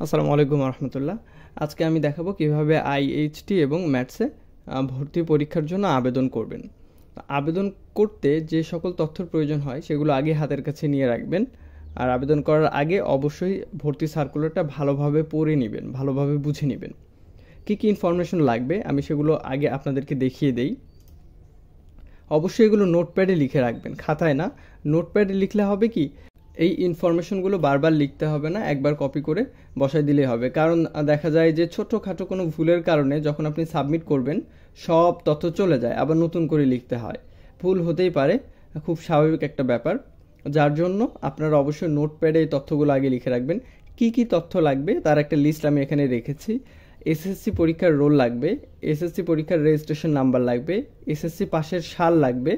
আসসালামু আলাইকুম রহমতুল্লাহ। আজকে আমি দেখাবো কিভাবে আইএইচটি এবং ম্যাথসে ভর্তি পরীক্ষার জন্য আবেদন করবেন। আবেদন করতে যে সকল তথ্যের প্রয়োজন হয় সেগুলো আগে হাতের কাছে নিয়ে রাখবেন। আর আবেদন করার আগে অবশ্যই ভর্তি সার্কুলারটা ভালোভাবে পড়ে নেবেন, ভালোভাবে বুঝে নেবেন। কী কী ইনফরমেশন লাগবে আমি সেগুলো আগে আপনাদেরকে দেখিয়ে দেই। অবশ্যই এগুলো নোটপ্যাডে লিখে রাখবেন, খাতায় না। নোটপ্যাডে লিখলে হবে কি, এই ইনফরমেশনগুলো বারবার লিখতে হবে না, একবার কপি করে বসাই দিলেই হবে। কারণ দেখা যায় যে ছোটোখাটো কোনো ভুলের কারণে যখন আপনি সাবমিট করবেন সব তথ্য চলে যায়, আবার নতুন করে লিখতে হয়। ভুল হতেই পারে, খুব স্বাভাবিক একটা ব্যাপার। যার জন্য আপনারা অবশ্যই নোটপ্যাডে এই তথ্যগুলো আগে লিখে রাখবেন। কি কি তথ্য লাগবে তার একটা লিস্ট আমি এখানে রেখেছি। এসএসসি পরীক্ষার রোল লাগবে, এসএসসি পরীক্ষার রেজিস্ট্রেশন নাম্বার লাগবে, এসএসসি পাশের সাল লাগবে,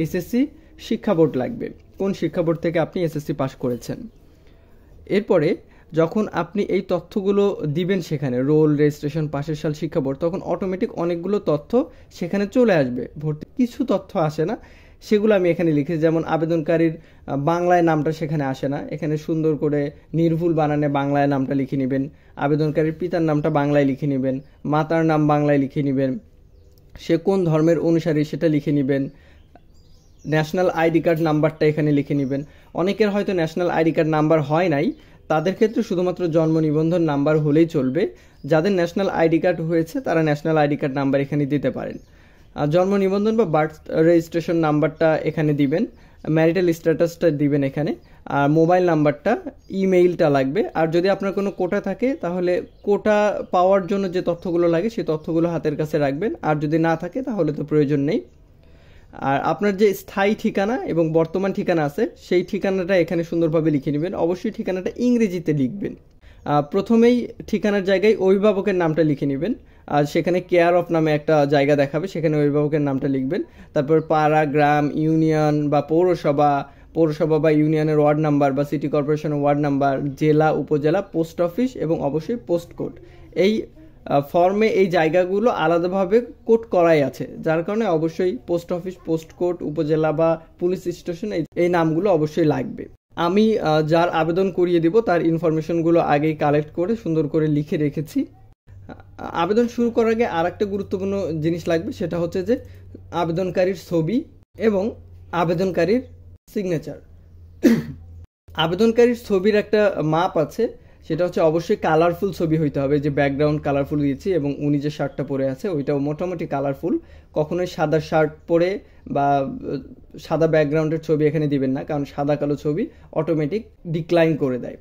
এসএসসি শিক্ষা বোর্ড লাগবে, কোন শিক্ষা বোর্ড থেকে আপনি এসএসসি পাস করেছেন। এরপরে যখন আপনি এই তথ্যগুলো দিবেন সেখানে, রোল, রেজিস্ট্রেশন, পাশের সাল, শিক্ষা বোর্ড, তখন অটোমেটিক অনেকগুলো তথ্য সেখানে চলে আসবে। ভর্তি কিছু তথ্য আসে না, সেগুলো আমি এখানে লিখেছি। যেমন আবেদনকারীর বাংলায় নামটা সেখানে আসে না, এখানে সুন্দর করে নির্ভুল বানানে বাংলায় নামটা লিখে নেবেন। আবেদনকারীর পিতার নামটা বাংলায় লিখে নেবেন, মাতার নাম বাংলায় লিখে নেবেন, সে কোন ধর্মের অনুসারী সেটা লিখে নেবেন। ন্যাশনাল আইডি কার্ড নাম্বারটা এখানে লিখে নেবেন। অনেকের হয়তো ন্যাশনাল আইডি কার্ড নাম্বার হয় নাই, তাদের ক্ষেত্রে শুধুমাত্র জন্ম নিবন্ধন নাম্বার হলেই চলবে। যাদের ন্যাশনাল আইডি কার্ড হয়েছে তারা ন্যাশনাল আইডি কার্ড নাম্বার এখানে দিতে পারেন। জন্ম নিবন্ধন বা বার্থ রেজিস্ট্রেশন নাম্বারটা এখানে দিবেন, ম্যারিটাল স্ট্যাটাসটা দিবেন এখানে, আর মোবাইল নাম্বারটা, ইমেইলটা লাগবে। আর যদি আপনার কোনো কোটা থাকে তাহলে কোটা পাওয়ার জন্য যে তথ্যগুলো লাগে সেই তথ্যগুলো হাতের কাছে রাখবেন, আর যদি না থাকে তাহলে তো প্রয়োজন নেই। আর আপনার যে স্থায়ী ঠিকানা এবং বর্তমান ঠিকানা আছে সেই ঠিকানাটা এখানে সুন্দরভাবে লিখে নেবেন। অবশ্যই ঠিকানাটা ইংরেজিতে লিখবেন। প্রথমেই ঠিকানার জায়গায় অভিভাবকের নামটা লিখে নেবেন, আর সেখানে কেয়ার অফ নামে একটা জায়গা দেখাবে, সেখানে অভিভাবকের নামটা লিখবেন। তারপর পাড়া, গ্রাম, ইউনিয়ন বা পৌরসভা বা ইউনিয়নের ওয়ার্ড নাম্বার বা সিটি কর্পোরেশনের ওয়ার্ড নাম্বার, জেলা, উপজেলা, পোস্ট অফিস এবং অবশ্যই পোস্ট কোড। এই ফর্মে এই জায়গাগুলো আলাদাভাবে কোড করাই আছে, যার কারণে অবশ্যই পোস্ট অফিস, পোস্ট কোড, উপজেলা বা পুলিশ স্টেশন এই নামগুলো অবশ্যই লাগবে। আমি যার আবেদন করিয়ে দিব তার ইনফরমেশনগুলো আগেই কালেক্ট করে সুন্দর করে লিখে রেখেছি। আবেদন শুরু করার আগে আর একটা গুরুত্বপূর্ণ জিনিস লাগবে, সেটা হচ্ছে যে আবেদনকারীর ছবি এবং আবেদনকারীর সিগনেচার। আবেদনকারীর ছবির একটা মাপ আছে, সেটা হচ্ছে অবশ্যই কালারফুল ছবি হইতে হবে। যে ব্যাকগ্রাউন্ড কালারফুল দিয়েছি এবং উনি যে শার্টটা পরে আছে ওইটাও মোটামুটি কালারফুল। কখনোই সাদা শার্ট পরে বা সাদা ব্যাকগ্রাউন্ডের ছবি এখানে দিবেন না, কারণ সাদা কালো ছবি অটোমেটিক ডিক্লাইন করে দেয়।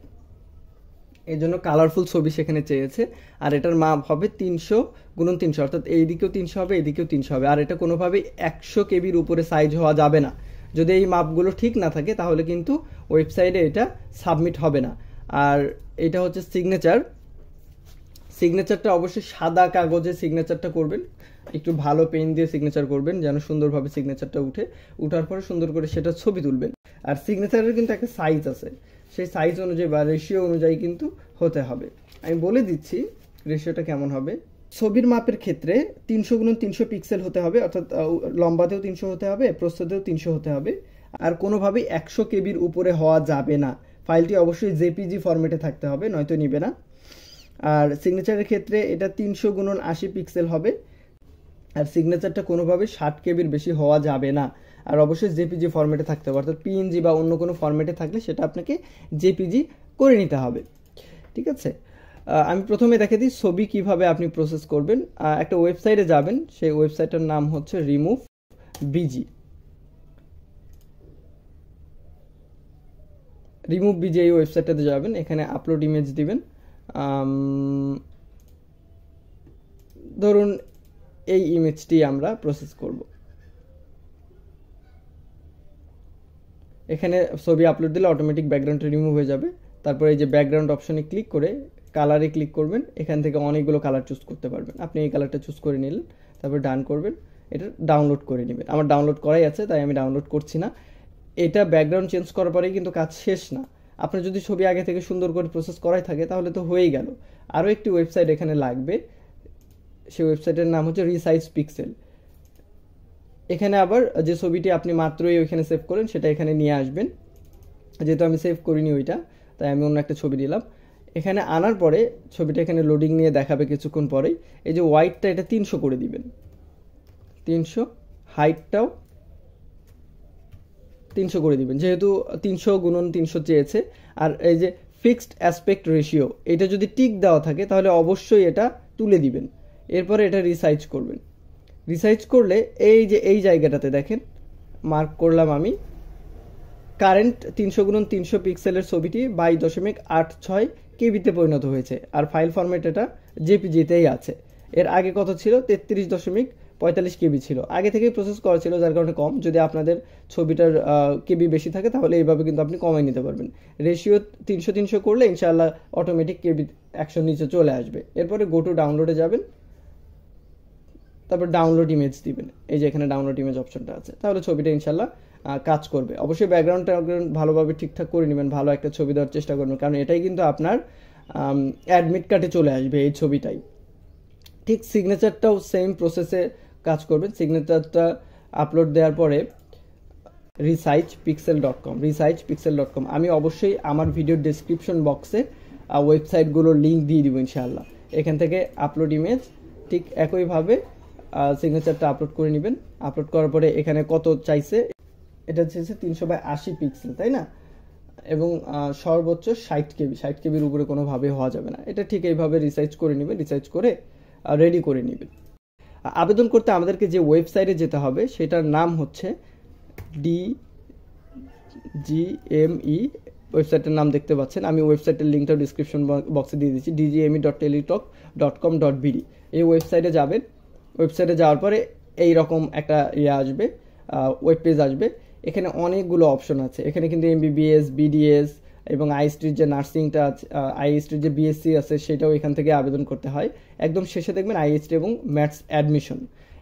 এই জন্য কালারফুল ছবি সেখানে চেয়েছে। আর এটার মাপ হবে 300x300, অর্থাৎ এইদিকেও 300 হবে, এদিকেও 300 হবে। আর এটা কোনোভাবেই 100 কেবির উপরে সাইজ হওয়া যাবে না। যদি এই মাপগুলো ঠিক না থাকে তাহলে কিন্তু ওয়েবসাইটে এটা সাবমিট হবে না। আর এটা হচ্ছে সিগনেচারটা অবশ্যই সাদা কাগজে সিগনেচারটা করবেন, একটু ভালো পেন দিয়ে সিগনেচার করবেন যেন সুন্দরভাবে সিগনেচারটা উঠার পরে সুন্দর করে সেটা ছবি তুলবেন। আর সিগনেচারের কিন্তু একটা সাইজ আছে, সেই সাইজ অনুযায়ী বা রেশিও অনুযায়ী কিন্তু হতে হবে। আমি বলে দিচ্ছি রেশিওটা কেমন হবে। ছবির মাপের ক্ষেত্রে 300x300 পিক্সেল হতে হবে, অর্থাৎ লম্বাতেও 300 হতে হবে, প্রস্থতেও 300 হতে হবে। আর কোনোভাবেই 100 কেবির উপরে হওয়া যাবে না। ফাইলটি অবশ্যই জেপিজি ফরম্যাটে থাকতে হবে, নয়তো নিবে না। আর সিগনেচারের ক্ষেত্রে এটা 300x80 পিক্সেল হবে। আর সিগনেচারটা কোনোভাবে 60 কেবির বেশি হওয়া যাবে না। আর অবশ্যই জেপিজি ফরম্যাটে থাকতে হবে, অর্থাৎ পিএনজি বা অন্য কোনো ফরম্যাটে থাকলে সেটা আপনাকে জেপিজি করে নিতে হবে। ঠিক আছে, আমি প্রথমে দেখে দিই ছবি কিভাবে আপনি প্রসেস করবেন। একটা ওয়েবসাইটে যাবেন, সেই ওয়েবসাইটের নাম হচ্ছে রিমুভ বিজি। এই ওয়েবসাইটটাতে যাবেন, এখানে আপলোড ইমেজ দিবেন। ধরুন এই ইমেজটি আমরা প্রসেস করব। এখানে ছবি আপলোড দিলে অটোমেটিক ব্যাকগ্রাউন্ডটা রিমুভ হয়ে যাবে। তারপরে এই যে ব্যাকগ্রাউন্ড অপশনে ক্লিক করে কালারে ক্লিক করবেন, এখান থেকে অনেকগুলো কালার চুজ করতে পারবেন। আপনি এই কালারটা চুজ করে নিলেন, তারপর ডান করবেন, এটা ডাউনলোড করে নেবেন। আমার ডাউনলোড করাই আছে তাই আমি ডাউনলোড করছি না। এটা ব্যাকগ্রাউন্ড চেঞ্জ করার পরেই কিন্তু কাজ শেষ না। আপনার যদি ছবি আগে থেকে সুন্দর করে প্রসেস করাই থাকে তাহলে তো হয়েই গেল। আরও একটি ওয়েবসাইট এখানে লাগবে, সেই ওয়েবসাইটের নাম হচ্ছে রিসাইজ পিক্সেল। এখানে আবার যে ছবিটি আপনি মাত্রই ওইখানে সেভ করেন সেটা এখানে নিয়ে আসবেন। যেহেতু আমি সেভ করিনি ওইটা, তাই আমি অন্য একটা ছবি দিলাম। এখানে আনার পরে ছবিটা এখানে লোডিং নিয়ে দেখাবে কিছুক্ষণ পরেই। এই যে হোয়াইটটা এটা 300 করে দিবেন, 300, হাইটটাও 300 করে দিবেন, যেহেতু 300 গুণন 300 চেয়েছে। আর এই যে ফিক্সড অ্যাসপেক্ট রেশিও, এটা যদি টিক দেওয়া থাকে তাহলে অবশ্যই এটা তুলে দিবেন। এরপরে এটা রিসাইজ করবেন। রিসাইজ করলে এই যে এই জায়গাটাতে দেখেন মার্ক করলাম আমি, কারেন্ট 300 গুণন 300 পিক্সেলের ছবিটি 22.86 কেবিতে পরিণত হয়েছে। আর ফাইল ফরম্যাট এটা জেপিজিতেই আছে। এর আগে কত ছিল? 33.45 কেবি ছিল, আগে থেকেই প্রসেস করা ছিল, যার কারণে কম। যদি আপনাদের ছবিটার কেবি বেশি থাকে তাহলে এইভাবে কিন্তু আপনি কমাই নিতে পারবেন। রেশিও 300 করলে ইনশাআল্লাহ অটোমেটিক কেবি 100 নিচে চলে আসবে। এরপরে গো টু ডাউনলোডে যাবেন, তারপর ডাউনলোড ইমেজ দিবেন। এই যে এখানে ডাউনলোড ইমেজ অপশনটা আছে, তাহলে ছবিটা ইনশাআল্লাহ কাজ করবে। অবশ্যই ব্যাকগ্রাউন্ড ভালোভাবে ঠিকঠাক করে নেবেন, ভালো একটা ছবি দেওয়ার চেষ্টা করবেন, কারণ এটাই কিন্তু আপনার অ্যাডমিট কার্ডে চলে আসবে এই ছবিটাই। ঠিক সিগনেচারটাও সেম প্রসেসে কাজ করবেন। সিগনেচারটা আপলোড দেওয়ার পরে researchpixel.com আমি অবশ্যই আমার ভিডিও ডেসক্রিপশন বক্সে ওয়েবসাইটগুলোর লিঙ্ক দিয়ে দিব ইনশাআল্লাহ। এখান থেকে আপলোড ইমেজ ঠিক একইভাবে সিগনেচারটা আপলোড করে নেবেন। আপলোড করার পরে এখানে কত চাইছে, এটা চাইছে 300/80 পিক্সেল, তাই না? এবং সর্বোচ্চ 60 কেবি, 60 কেবির উপরে কোনোভাবে হওয়া যাবে না। এটা ঠিক এইভাবে রিসাইজ করে নেবেন, রিসাইজ করে রেডি করে নেবেন। আবেদন করতে আমাদেরকে যে ওয়েবসাইটে যেতে হবে সেটার নাম হচ্ছে DGME। ওয়েবসাইটের নাম দেখতে পাচ্ছেন, আমি ওয়েবসাইটের লিঙ্কটা ডিসক্রিপশন বক্সে দিয়ে দিচ্ছি, dgme.teletalk.com.bd। এই ওয়েবসাইটে যাবেন। ওয়েবসাইটে যাওয়ার পরে এই রকম একটা আসবে, ওয়েব পেজ আসবে। এখানে অনেকগুলো অপশন আছে। এখানে কিন্তু MBBS, BDS এবং আইএসটির যে নার্সিংটা আছে, আইএসটির যে BSc আছে সেটাও এখান থেকে আবেদন করতে হয়। একদম শেষে দেখবেন আইএসটি এবং ম্যাথস অ্যাডমিশন।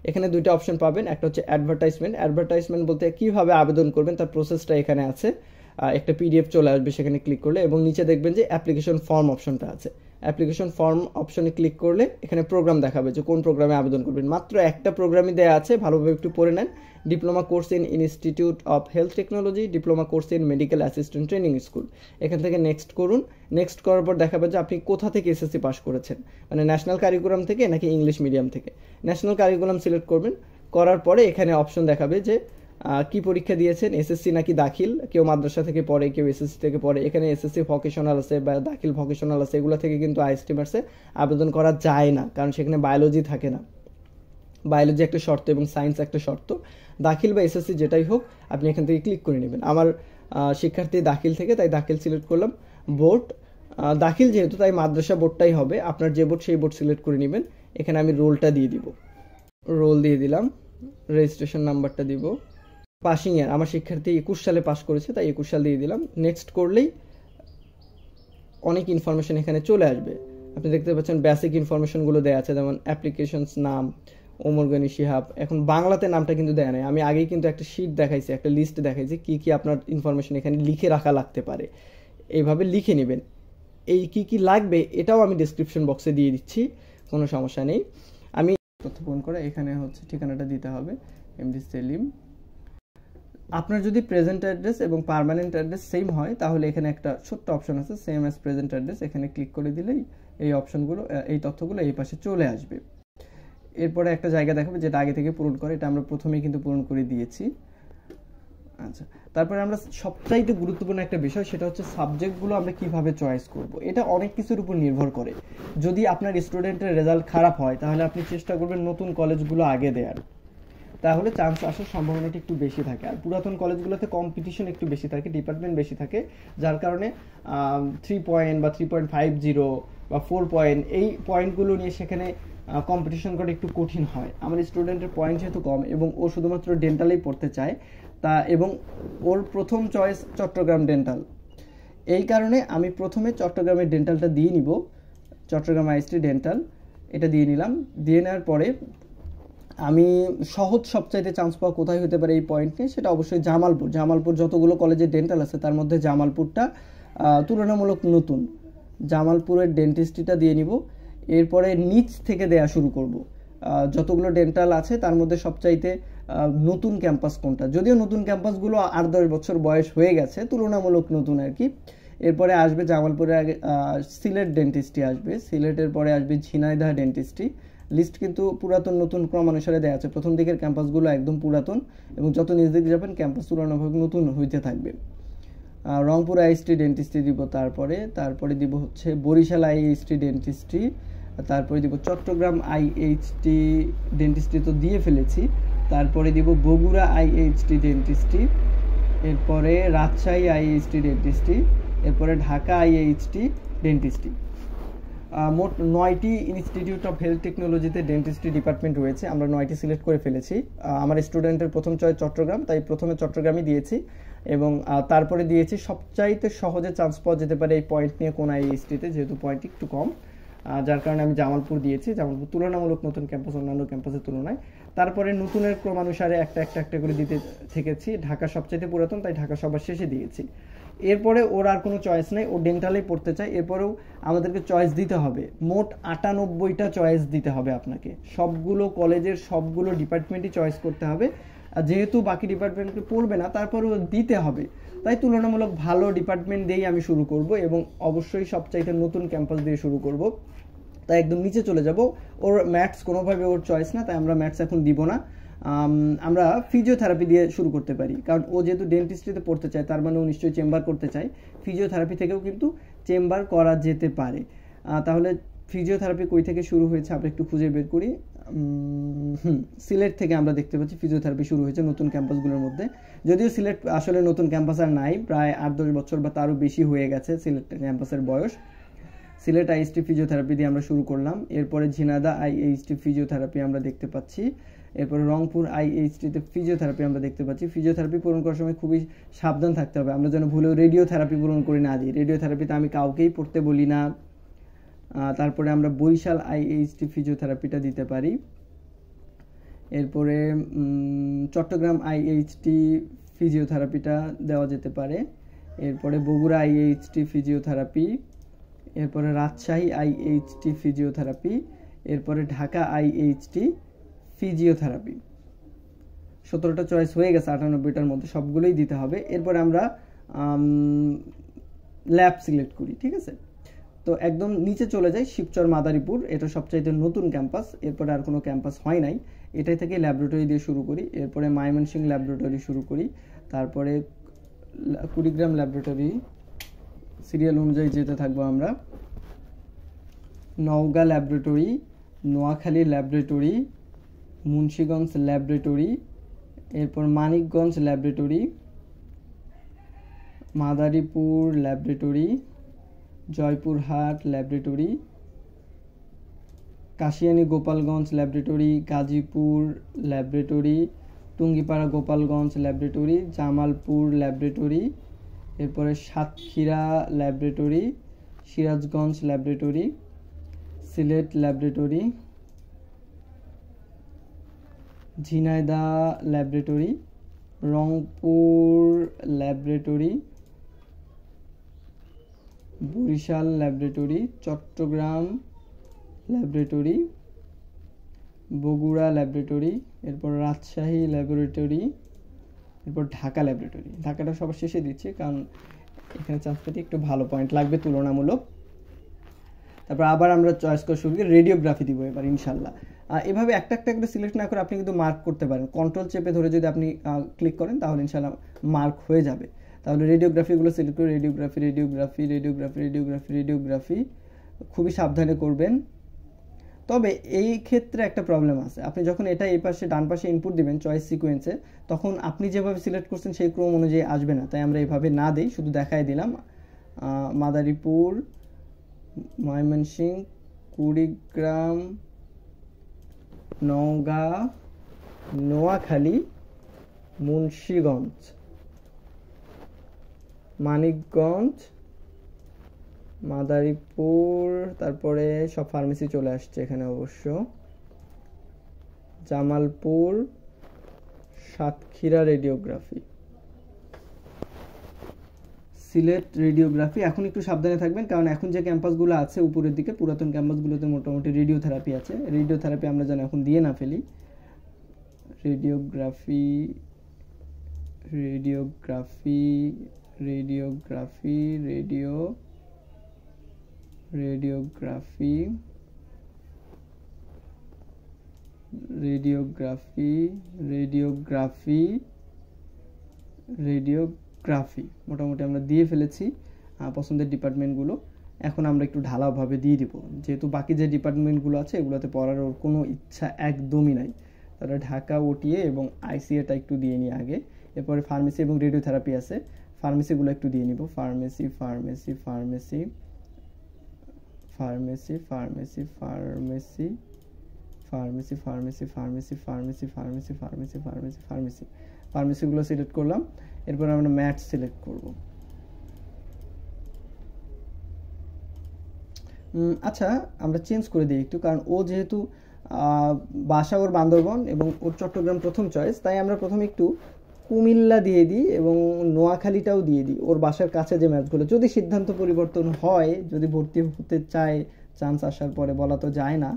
এখানে দুইটা অপশন পাবেন, একটা হচ্ছে অ্যাডভার্টাইজমেন্ট বলতে কিভাবে আবেদন করবেন তার প্রসেসটা এখানে আছে। একটা PDF চলে আসবে সেখানে ক্লিক করলে, এবং নিচে দেখবেন যে অ্যাপ্লিকেশন ফর্ম অপশনটা আছে। অ্যাপ্লিকেশন ফর্ম অপশনে ক্লিক করলে এখানে প্রোগ্রাম দেখাবে যে কোন প্রোগ্রামে আবেদন করবেন। মাত্র একটা প্রোগ্রামই দেওয়া আছে, ভালোভাবে একটু পড়ে নেন। Diploma course in institute of health technology, diploma course in medical assistant training school. এখান থেকে নেক্সট করুন। নেক্সট করার পর দেখাবে যে আপনি কোথা থেকে SSC পাস করেছেন, মানে ন্যাশনাল কারিকুলাম থেকে নাকি ইংলিশ মিডিয়াম থেকে। ন্যাশনাল কারিকুলাম সিলেক্ট করবেন। করার পরে এখানে অপশন দেখাবে যে কি পরীক্ষা দিয়েছেন, SSC নাকি দাখিল। কেউ মাদ্রাসা থেকে পড়ে, কেউ SSC থেকে পড়ে। এখানে SSC ভোকেশনাল আছে বা দাখিল ভোকেশনাল আছে, এগুলো থেকে কিন্তু আইএসটি ম্যাথসে আবেদন করা যায় না, কারণ সেখানে বায়োলজি থাকে না। বায়োলজি একটা শর্ত এবং সায়েন্স একটা শর্ত। দাখিল বা SSC যেটাই হোক আপনি এখান থেকে ক্লিক করে নেবেন। আমার শিক্ষার্থী দাখিল থেকে, তাই দাখিল সিলেক্ট করলাম। বোর্ড দাখিল যেহেতু, তাই মাদ্রাসা বোর্ডটাই হবে। আপনার যে বোর্ড সেই বোর্ড সিলেক্ট করে নেবেন। এখানে আমি রোলটা দিয়ে দিব, রোল দিয়ে দিলাম। রেজিস্ট্রেশন নাম্বারটা দিব। পাসিং ইয়ার, আমার শিক্ষার্থী 21 সালে পাস করেছে, তাই 21 সাল দিয়ে দিলাম। নেক্সট করলেই অনেক ইনফরমেশন এখানে চলে আসবে। আপনি দেখতে পাচ্ছেন বেসিক ইনফরমেশনগুলো দেওয়া আছে, যেমন অ্যাপ্লিকেশনস নাম ওমর গনি শিহাব। এখন বাংলাতে নামটা কিন্তু দেয়া নাই, আমি আগেই কিন্তু একটা শিট দেখাইছি, একটা লিস্ট দেখাইছি কি কি আপনার ইনফরমেশন এখানে লিখে রাখা লাগতে পারে। এইভাবে লিখে নেবেন। এই কি কি লাগবে এটাও আমি ডেসক্রিপশন বক্সে দিয়ে দিচ্ছি, কোনো সমস্যা নেই। আমি তথ্য পূরণ করে এখানে হচ্ছে ঠিকানাটা দিতে হবে, MD সেলিম। আপনার যদি প্রেজেন্ট অ্যাড্রেস এবং পার্মানেন্ট অ্যাড্রেস সেম হয় তাহলে এখানে একটা ছোট্ট অপশন আছে, সেম অ্যাজ প্রেজেন্ট অ্যাড্রেস। এখানে ক্লিক করে দিলেই এই অপশনগুলো, এই তথ্যগুলো এই পাশে চলে আসবে। এরপরে একটা জায়গা দেখাবে যেটা আগে থেকে পূরণ করে, এটা আমরা প্রথমেই কিন্তু পূরণ করে দিয়েছি। আচ্ছা, তারপরে আমরা সবচাইতে গুরুত্বপূর্ণ একটা বিষয়, সেটা হচ্ছে সাবজেক্টগুলো আমরা কিভাবে চয়েস করব। এটা অনেক কিছুর উপর নির্ভর করে। যদি আপনার স্টুডেন্টের রেজাল্ট খারাপ হয় তাহলে আপনি চেষ্টা করবেন নতুন কলেজগুলো আগে দেওয়ার, তাহলে চান্স আসার সম্ভাবনাটা একটু বেশি থাকে। আর পুরাতন কলেজগুলোতে কম্পিটিশন একটু বেশি থাকে, ডিপার্টমেন্ট বেশি থাকে, যার কারণে 3 পয়েন্ট বা 3.50 বা 4 পয়েন্ট এই পয়েন্টগুলো নিয়ে সেখানে কম্পিটিশন করা একটু কঠিন হয়। আমার স্টুডেন্টের পয়েন্ট যেহেতু কম এবং ও শুধুমাত্র ডেন্টালেই পড়তে চায়, তা এবং ওর প্রথম চয়েস চট্টগ্রাম ডেন্টাল, এই কারণে আমি প্রথমে চট্টগ্রামের ডেন্টালটা দিয়ে নিব। চট্টগ্রাম আইএসটি ডেন্টাল এটা দিয়ে নিলাম। দিয়ে নেওয়ার পরে আমি সহজ সবচাইতে চান্স পাওয়া কোথায় হতে পারে এই পয়েন্ট নিয়ে, সেটা অবশ্যই জামালপুর। জামালপুর যতগুলো কলেজে ডেন্টাল আছে তার মধ্যে জামালপুরটা তুলনামূলক নতুন। জামালপুরের ডেন্টিস্ট্রিটা দিয়ে নিব। এরপরে নিচ থেকে দেয়া শুরু করব। যতগুলো ডেন্টাল আছে তার মধ্যে সবচাইতে নতুন ক্যাম্পাস কোনটা, যদিও নতুন ক্যাম্পাসগুলো 8-10 বছর বয়স হয়ে গেছে, তুলনামূলক নতুন আর কি। এরপরে আসবে জামালপুরের আগে সিলেট ডেন্টিস্ট্রি আসবে, সিলেটের পরে আসবে ঝিনাইদহ ডেন্টিস্ট্রি। লিস্ট কিন্তু পুরাতন নতুন ক্রমানুসারে দেওয়া আছে, প্রথম দিকের ক্যাম্পাসগুলো একদম পুরাতন এবং যত নিজ দিকে যাবেন ক্যাম্পাস তুলনামূলক নতুন হইতে থাকবে। রংপুর আইএসটি ডেন্টিস্ট্রি দিব, তারপরে দিব হচ্ছে বরিশাল আইএইচটি ডেন্টিস্ট্রি, তারপরে দিব চট্টগ্রাম আইএইচটি ডেন্টিস্ট্রি তো দিয়ে ফেলেছি, তারপরে দিব বগুড়া আইএইচটি ডেন্টিস্ট্রি, এরপরে রাজশাহী আইএইচটি ডেন্টিস্ট্রি, এরপরে ঢাকা আইএইচটি ডেন্টিস্ট্রি। মোট 9টি ইনস্টিটিউট অফ হেলথ টেকনোলজিতে ডেন্টিস্ট্রি ডিপার্টমেন্ট রয়েছে, আমরা 9টি সিলেক্ট করে ফেলেছি। আমার স্টুডেন্টের প্রথম চয়েস চট্টগ্রাম, তাই প্রথমে চট্টগ্রামই দিয়েছি এবং তারপরে দিয়েছি সবচাইতে সহজে চান্স পাওয়া যেতে পারে এই পয়েন্ট নিয়ে কোন আইএইচটিতে, যেহেতু পয়েন্ট একটু কম, যার কারণে আমি জামালপুর দিয়েছি। জামালপুর তুলনামূলক নতুন ক্যাম্পাস অন্যান্য ক্যাম্পাসের তুলনায়। তারপরে নতুনের ক্রমানুসারে একটা করে দিতে থেকেছি। ঢাকা সবচাইতে পুরাতন, তাই ঢাকা সবার শেষে দিয়েছি। এরপরে ওর আর কোনো চয়েস নেই, ও ডেন্টালেই পড়তে চায়। এরপরেও আমাদেরকে চয়েস দিতে হবে, মোট 98টা চয়েস দিতে হবে আপনাকে, সবগুলো কলেজের সবগুলো ডিপার্টমেন্টই চয়েস করতে হবে। আর যেহেতু বাকি ডিপার্টমেন্টকে পড়বে না, তারপরেও দিতে হবে, তাই তুলনামূলক ভালো ডিপার্টমেন্ট দিয়েই আমি শুরু করব এবং অবশ্যই সবচাইতে নতুন ক্যাম্পাস দিয়ে শুরু করব। তাই একদম নিচে চলে যাব। ওর ম্যাথস কোনোভাবে ওর চয়েস না, তাই আমরা ম্যাথস এখন দিব না। আমরা ফিজিওথেরাপি দিয়ে শুরু করতে পারি, কারণ ও যেহেতু ডেন্টিস্ট্রিতে পড়তে চায়, তার মানে ও নিশ্চয়ই চেম্বার করতে চায়। ফিজিওথেরাপি থেকেও কিন্তু চেম্বার করা যেতে পারে। তাহলে ফিজিওথেরাপি কই থেকে শুরু হয়েছে আমরা একটু খুঁজে বের করি। সিলেট থেকে আমরা দেখতে পাচ্ছি ফিজিওথেরাপি শুরু হয়েছে নতুন ক্যাম্পাসগুলোর মধ্যে। যদিও সিলেট আসলে নতুন ক্যাম্পাস আর নাই, প্রায় 8-10 বছর বা তারও বেশি হয়ে গেছে সিলেট ক্যাম্পাসের বয়স। সিলেট আইএইচটি ফিজিওথেরাপি দিয়ে আমরা শুরু করলাম। এরপরে ঝিনাইদহ আইএইচটি ফিজিওথেরাপি আমরা দেখতে পাচ্ছি। এরপরে রংপুর আইএইচটিতে ফিজিওথেরাপি আমরা দেখতে পাচ্ছি। ফিজিওথেরাপি পূরণ করার সময় খুবই সাবধান থাকতে হবে, আমরা যেন ভুলেও রেডিওথেরাপি পূরণ করে না দিই। রেডিওথেরাপিতে আমি কাউকেই পড়তে বলি না। তারপরে আমরা বরিশাল আইএইচটি ফিজিওথেরাপিটা দিতে পারি। এরপরে চট্টগ্রাম আইএইচটি ফিজিওথেরাপিটা দেওয়া যেতে পারে। এরপরে বগুড়া আইএইচটি ফিজিওথেরাপি, এরপরে রাজশাহী আইএইচটি ফিজিওথেরাপি, এরপরে ঢাকা আইএইচটি ফিজিওথেরাপি। 17টা চয়েস হয়ে গেছে 98টার মধ্যে, সবগুলোই দিতে হবে। এরপরে আমরা ল্যাব সিলেক্ট করি, ঠিক আছে। তো একদম নিচে চলে যাই, শিবচর মাদারীপুর, এটা সবচাইতে নতুন ক্যাম্পাস, এরপরে আর কোনো ক্যাম্পাস হয় নাই, এটাই থেকে ল্যাবরেটরি দিয়ে শুরু করি। এরপরে ময়মনসিংহ ল্যাবরেটরি শুরু করি, তারপরে কুড়িগ্রাম ল্যাবরেটরি, সিরিয়াল অনুযায়ী যেতে থাকবো আমরা। Naogaon laboratory, Noakhali laboratory, Munshiganj laboratory, এরপর Manikganj laboratory, Madaripur laboratory, Joypurhat laboratory, Kashiani Gopalganj laboratory, Gazipur laboratory, Tungipara Gopalganj laboratory, Jamalpur laboratory, এরপরে Satkhira laboratory, Sirajganj laboratory, Sylhet laboratory, Jhenaidah laboratory, Rangpur laboratory, Barisal laboratory, Chittagong laboratory, Bogura laboratory, এরপর রাজশাহী ল্যাবরেটরি, এরপর ঢাকা ল্যাবরেটরি। ঢাকাটা সবার শেষে দিচ্ছি, কারণ এখানে চান্স পেতে একটু ভালো পয়েন্ট লাগবে তুলনামূলক। তারপর আবার আমরা চয়েস করে শুরু করি, রেডিওগ্রাফি দিব এবার ইনশাল্লাহ। এভাবে একটা করে সিলেক্ট না করে আপনি কিন্তু মার্ক করতে পারেন, কন্ট্রোল চেপে ধরে যদি আপনি ক্লিক করেন তাহলে ইনশাল্লাহ মার্ক হয়ে যাবে। তাহলে রেডিওগ্রাফিগুলো সিলেক্ট করে radiography radiography radiography radiography radiography খুবই সাবধানে করবেন। তবে এই ক্ষেত্রে একটা প্রবলেম আছে, আপনি যখন এটা এই পাশে ডান পাশে ইনপুট দিবেন চয়েস সিকোয়েন্সে, তখন আপনি যেভাবে সিলেক্ট করছেন সেই ক্রম অনুযায়ী আসবে না, তাই আমরা এইভাবে না দিই, শুধু দেখাই দিলাম। মাদারীপুর, ময়মনসিংহ, কুড়িগ্রাম, নওগাঁ, নোয়াখালী, মুন্সিগঞ্জ, মানিকগঞ্জ, মাদারীপুর, তারপরে সব ফার্মেসি চলে আসছে এখানে অবশ্য, জামালপুর, সাতক্ষীরা রেডিওগ্রাফি, সিলেট রেডিওগ্রাফি। এখন একটু সাবধানে থাকবেন, কারণ এখন যে ক্যাম্পাসগুলো আছে উপরের দিকে পুরাতন ক্যাম্পাসগুলোতে মোটামুটি রেডিওথেরাপি আছে, রেডিওথেরাপি আমরা যেন এখন দিয়ে না ফেলি। Radiography radiography radiography radiography radiography radiography radiography মোটামুটি আমরা দিয়ে ফেলেছি পছন্দের ডিপার্টমেন্টগুলো। এখন আমরা একটু ঢালাওভাবে দিয়ে দিব, যেহেতু বাকি যে ডিপার্টমেন্টগুলো আছে এগুলোতে পড়ার ওর কোনো ইচ্ছা একদমই নাই। তারা ঢাকা ওটিএ এবং আইসিএটা একটু দিয়ে নিই আগে, এরপরে ফার্মেসি এবং রেডিওথেরাপি আছে, ফার্মেসিগুলো একটু দিয়ে নিব। Pharmacy pharmacy pharmacy pharmacy pharmacy pharmacy pharmacy pharmacy pharmacy pharmacy pharmacy pharmacy pharmacy pharmacy ফার্মেসিগুলো সিলেক্ট করলাম। এরপর আমরা ম্যাথস সিলেক্ট করব। আচ্ছা আমরা চেঞ্জ করে দিই একটু, কারণ ও যেহেতু বাসা ওর বান্দরবন এবং ওর চট্টগ্রাম প্রথম চয়েস, তাই আমরা প্রথমে একটু কুমিল্লা দিয়ে দিই এবং নোয়াখালীটাও দিয়ে দিই, ওর বাসার কাছে যে ম্যাচগুলো। যদি সিদ্ধান্ত পরিবর্তন হয়, যদি ভর্তি হতে চায় চান্স আসার পরে, বলা তো যায় না,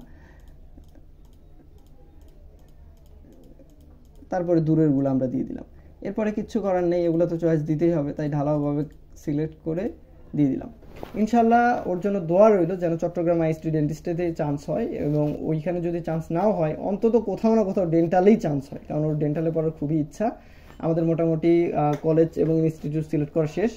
তারপরে দূরেরগুলো আমরা দিয়ে দিলাম। এরপরে কিচ্ছু করার নেই, এগুলো তো চয়েস দিতেই হবে, তাই ঢালাওভাবে সিলেক্ট করে দিয়ে দিলাম। ইনশাল্লাহ ওর জন্য দোয়া রইল যেন চট্টগ্রাম আইএসটি ডেন্টিস্টেতে চান্স হয়, এবং ওইখানে যদি চান্স নাও হয় অন্তত কোথাও না কোথাও ডেন্টালেই চান্স হয়, কারণ ওর ডেন্টালে পড়ার খুবই ইচ্ছা। আমাদের মোটামুটি কলেজ এবং ইনস্টিটিউট সিলেক্ট করা শেষ।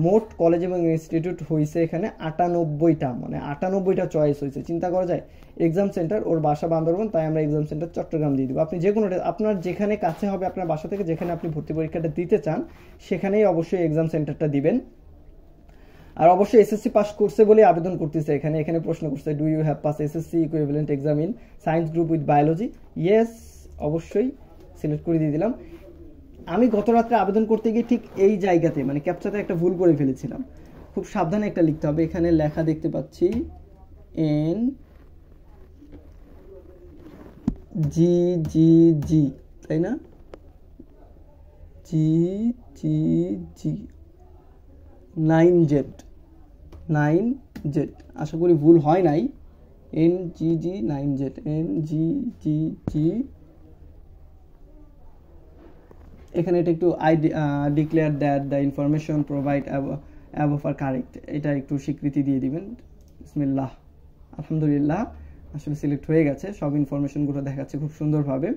মোট কলেজ এবং ইনস্টিটিউট হয়েছে এখানে 98টা, মানে 98টা চয়েস হয়েছে। চিন্তা করা যায়, এক্সাম সেন্টার ওর বাসা বান্দরবন, তাই আমরা এক্সাম সেন্টার চট্টগ্রাম দিয়ে দিব। আপনি যে কোনোটা, আপনার যেখানে কাছে হবে আপনার বাসা থেকে, যেখানে আপনি ভর্তি পরীক্ষাটা দিতে চান সেখানেই অবশ্যই এক্সাম সেন্টারটা দিবেন। আর অবশ্যই এসএসসি পাস করছে বলে আবেদন করতেছে এখানে। এখানে প্রশ্ন করছে, do you have pass SSC equivalent exam in science group with biology? Yes, অবশ্যই সিলেক্ট করে দিয়ে দিলাম। আমি গত রাত্রে আবেদন করতে গিয়ে ঠিক এই জায়গাতে, মানে ক্যাপচাতে একটা ভুল করে ফেলেছিলাম। খুব সাবধানে একটা লিখতে হবে। এখানে লেখা দেখতে পাচ্ছি এন জি জি জি, তাই না? জি জি জি 9Z, আশা করি ভুল হয় নাই। NGG 9Z, NGGG। এখানে এটা একটু I declare that the information provide above are correct, এটা একটু স্বীকৃতি দিয়ে দিবেন। বিসমিল্লাহ, আলহামদুলিল্লাহ, আসলে সিলেক্ট হয়ে গেছে। সব ইনফরমেশনগুলো দেখাচ্ছে খুব সুন্দরভাবে।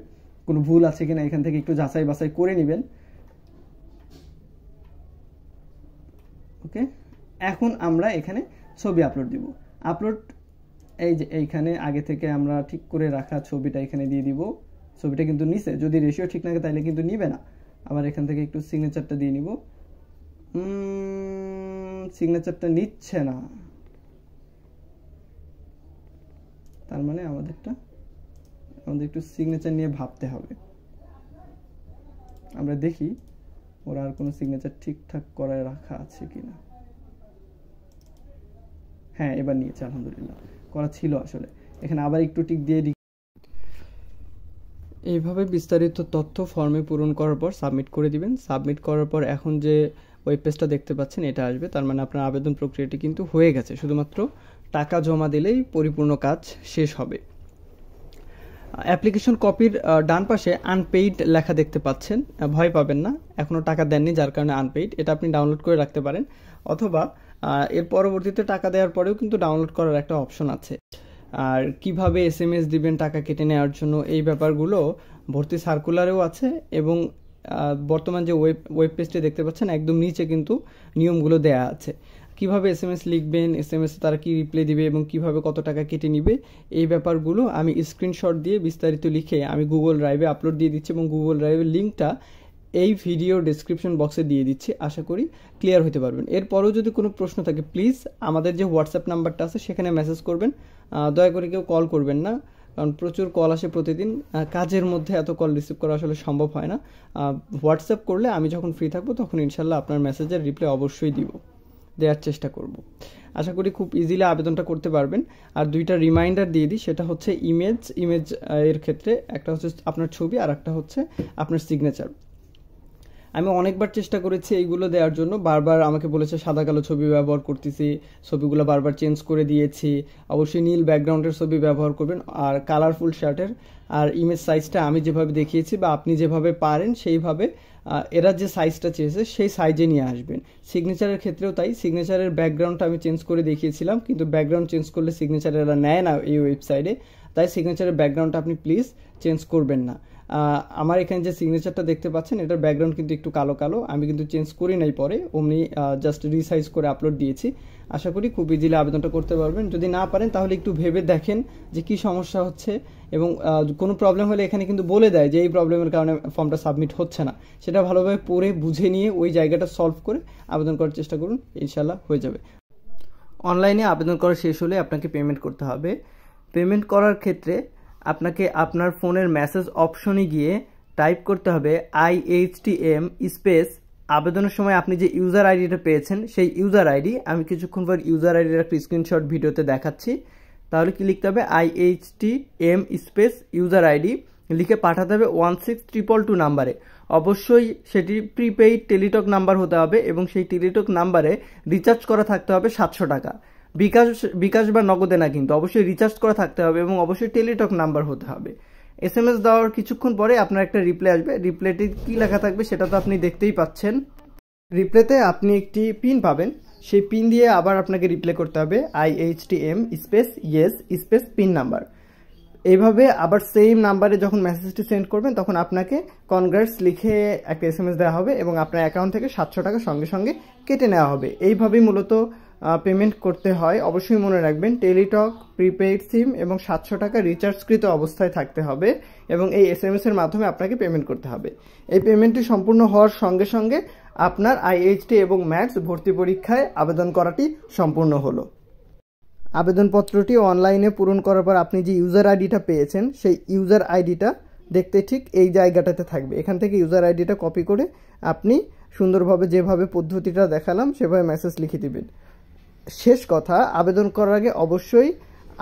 কোনো ভুল আছে কিনা এখান থেকে একটু যাচাই বাছাই করে নেবেন। ওকে, এখন আমরা এখানে ছবি আপলোড দিব। আপলোড, এই যে এইখানে আগে থেকে আমরা ঠিক করে রাখা ছবিটা এখানে দিয়ে দিব। ছবিটা কিন্তু নিচে, যদি রেশিও ঠিক না থাকে তাহলে কিন্তু নিবে না। আবার এখান থেকে একটু সিগনেচারটা দিয়ে নিব। সিগনেচারটা নিচ্ছে না, তার মানে আমাদের একটু সিগনেচার নিয়ে ভাবতে হবে। আমরা দেখি ওরা আর কোনো সিগনেচার ঠিকঠাক করে রাখা আছে কিনা। হ্যাঁ, এবার নিয়েছে, আলহামদুলিল্লাহ, করা ছিল আসলে। এখানে আবার একটু টিক দিয়ে দিই। এইভাবে বিস্তারিত তথ্য ফর্মে পূরণ করার পর সাবমিট করে দিবেন। সাবমিট করার পর এখন যে ওয়েব পেজটা দেখতে পাচ্ছেন এটা আসবে, তার মানে আপনার আবেদন প্রক্রিয়াটি কিন্তু হয়ে গেছে। শুধুমাত্র টাকা জমা দিলেই পরিপূর্ণ কাজ শেষ হবে। অ্যাপ্লিকেশন কপির ডান পাশে আনপেইড লেখা দেখতে পাচ্ছেন, ভয় পাবেন না, এখনও টাকা দেননি যার কারণে আনপেইড। এটা আপনি ডাউনলোড করে রাখতে পারেন, অথবা এর পরবর্তীতে টাকা দেওয়ার পরেও কিন্তু ডাউনলোড করার একটা অপশন আছে। আর কিভাবে SMS দিবেন টাকা কেটে নেওয়ার জন্য, এই ব্যাপারগুলো ভর্তি সার্কুলারেও আছে, এবং বর্তমান যে ওয়েব পেজটি দেখতে পাচ্ছেন একদম নিচে কিন্তু নিয়মগুলো দেয়া আছে। কিভাবে SMS লিখবেন, SMS তারা কি রিপ্লাই দিবে এবং কিভাবে কত টাকা কেটে নিবে, এই ব্যাপারগুলো আমি স্ক্রিনশট দিয়ে বিস্তারিত লিখে আমি গুগল ড্রাইভে আপলোড দিয়ে দিচ্ছি, এবং গুগল ড্রাইভের লিঙ্কটা এই ভিডিও ডেসক্রিপশন বক্সে দিয়ে দিচ্ছি। আশা করি ক্লিয়ার হতে পারবেন। এরপরেও যদি কোনো প্রশ্ন থাকে প্লিজ আমাদের যে হোয়াটসঅ্যাপ নাম্বারটা আছে সেখানে মেসেজ করবেন। দয়া করে কেউ কল করবেন না, কারণ প্রচুর কল আসে প্রতিদিন। কাজের মধ্যে এত কল রিসিভ করা আসলে সম্ভব হয় না। হোয়াটসঅ্যাপ করলে আমি যখন ফ্রি থাকবো তখন ইনশাল্লাহ আপনার মেসেজের রিপ্লাই অবশ্যই দেওয়ার চেষ্টা করব। আশা করি খুব ইজিলি আবেদনটা করতে পারবেন। আর দুইটা রিমাইন্ডার দিয়ে দিই, সেটা হচ্ছে ইমেজ এর ক্ষেত্রে একটা হচ্ছে আপনার ছবি আর একটা হচ্ছে আপনার সিগনেচার। আমি অনেকবার চেষ্টা করেছি এইগুলো দেওয়ার জন্য, বারবার আমাকে বলেছে সাদা কালো ছবি ব্যবহার করতেছি, ছবিগুলো বারবার চেঞ্জ করে দিয়েছি। অবশ্যই নীল ব্যাকগ্রাউন্ডের ছবি ব্যবহার করবেন, আর কালারফুল শার্টের, আর ইমেজ সাইজটা আমি যেভাবে দেখিয়েছি বা আপনি যেভাবে পারেন সেইভাবে এরা যে সাইজটা চেয়েছে সেই সাইজে নিয়ে আসবেন। সিগনেচারের ক্ষেত্রেও তাই, সিগনেচারের ব্যাকগ্রাউন্ডটা আমি চেঞ্জ করে দেখিয়েছিলাম, কিন্তু ব্যাকগ্রাউন্ড চেঞ্জ করলে সিগনেচার এরা নেয় না এই ওয়েবসাইটে, তাই সিগনেচারের ব্যাকগ্রাউন্ডটা আপনি প্লিজ চেঞ্জ করবেন না। আমার এখানে যে সিগনেচারটা দেখতে পাচ্ছেন এটার ব্যাকগ্রাউন্ড কিন্তু একটু কালো কালো, আমি কিন্তু চেঞ্জ করি নাই, পরে অমনি জাস্ট রিসাইজ করে আপলোড দিয়েছি। আশা করি খুব ইজিলি আবেদনটা করতে পারবেন। যদি না পারেন তাহলে একটু ভেবে দেখেন যে কি সমস্যা হচ্ছে, এবং কোনো প্রবলেম হলে এখানে কিন্তু বলে দেয় যে এই প্রবলেমের কারণে ফর্মটা সাবমিট হচ্ছে না, সেটা ভালোভাবে পড়ে বুঝে নিয়ে ওই জায়গাটা সলভ করে আবেদন করার চেষ্টা করুন, ইনশাল্লাহ হয়ে যাবে। অনলাইনে আবেদন করা শেষ হলে আপনাকে পেমেন্ট করতে হবে। পেমেন্ট করার ক্ষেত্রে আপনাকে আপনার ফোনের মেসেজ অপশনে গিয়ে টাইপ করতে হবে IHTM স্পেস আবেদনের সময় আপনি যে ইউজার আইডিটা পেয়েছেন সেই ইউজার আইডি, আমি কিছুক্ষণ পর ইউজার আইডির একটা স্ক্রিনশট ভিডিওতে দেখাচ্ছি। তাহলে কি লিখতে হবে, IHTM স্পেস ইউজার আইডি লিখে পাঠাতে হবে 16222 নাম্বারে। অবশ্যই সেটি প্রিপেইড টেলিটক নাম্বার হতে হবে এবং সেই টেলিটক নাম্বারে রিচার্জ করা থাকতে হবে 700 টাকা। বিকাশ বা নগদে না, কিন্তু অবশ্যই রিচার্জ করা থাকতে হবে এবং অবশ্যই টেলিটক নাম্বার হতে হবে। SMS দেওয়ার কিছুক্ষণ পরে আপনার একটা রিপ্লাই আসবে, রিপ্লাইতে কি লেখা থাকবে সেটা তো আপনি দেখতেই পাচ্ছেন। রিপ্লাইতে আপনি একটি পিন পাবেন, সেই পিন দিয়ে আবার আপনাকে রিপ্লাই করতে হবে IHTM space yes space pin number. এইভাবে আবার সেম নাম্বারে যখন মেসেজটি সেন্ড করবেন তখন আপনাকে কনগ্রেটস লিখে একটা SMS দেওয়া হবে এবং আপনার অ্যাকাউন্ট থেকে 700 টাকা সঙ্গে সঙ্গে কেটে নেওয়া হবে। এইভাবেই মূলত পেমেন্ট করতে হয়। অবশ্যই মনে রাখবেন টেলিটক, প্রিপেইড সিম এবং 700 টাকা রিচার্জকৃত অবস্থায় থাকতে হবে এবং এই SMS এর মাধ্যমে আপনাকে পেমেন্ট করতে হবে। এই পেমেন্টটি সম্পূর্ণ হওয়ার সঙ্গে সঙ্গে আপনার IHT এবং ম্যাথস ভর্তি পরীক্ষায় আবেদন করাটি সম্পূর্ণ হলো। আবেদনপত্রটি অনলাইনে পূরণ করার পর আপনি যে ইউজার আইডিটা পেয়েছেন সেই ইউজার আইডিটা দেখতে ঠিক এই জায়গাটাতে থাকবে। এখান থেকে ইউজার আইডিটা কপি করে আপনি সুন্দরভাবে যেভাবে পদ্ধতিটা দেখালাম সেভাবে মেসেজ লিখে দিবেন। শেষ কথা, আবেদন করার আগে অবশ্যই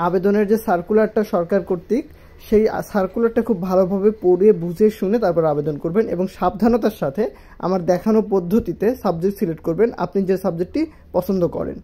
আবেদনের যে সার্কুলারটা সরকার কর্তৃক, সেই সার্কুলারটা খুব ভালোভাবে পড়ে বুঝে শুনে তারপর আবেদন করবেন এবং সাবধানতার সাথে আমার দেখানো পদ্ধতিতে সাবজেক্ট সিলেক্ট করবেন আপনি যে সাবজেক্টটি পছন্দ করেন।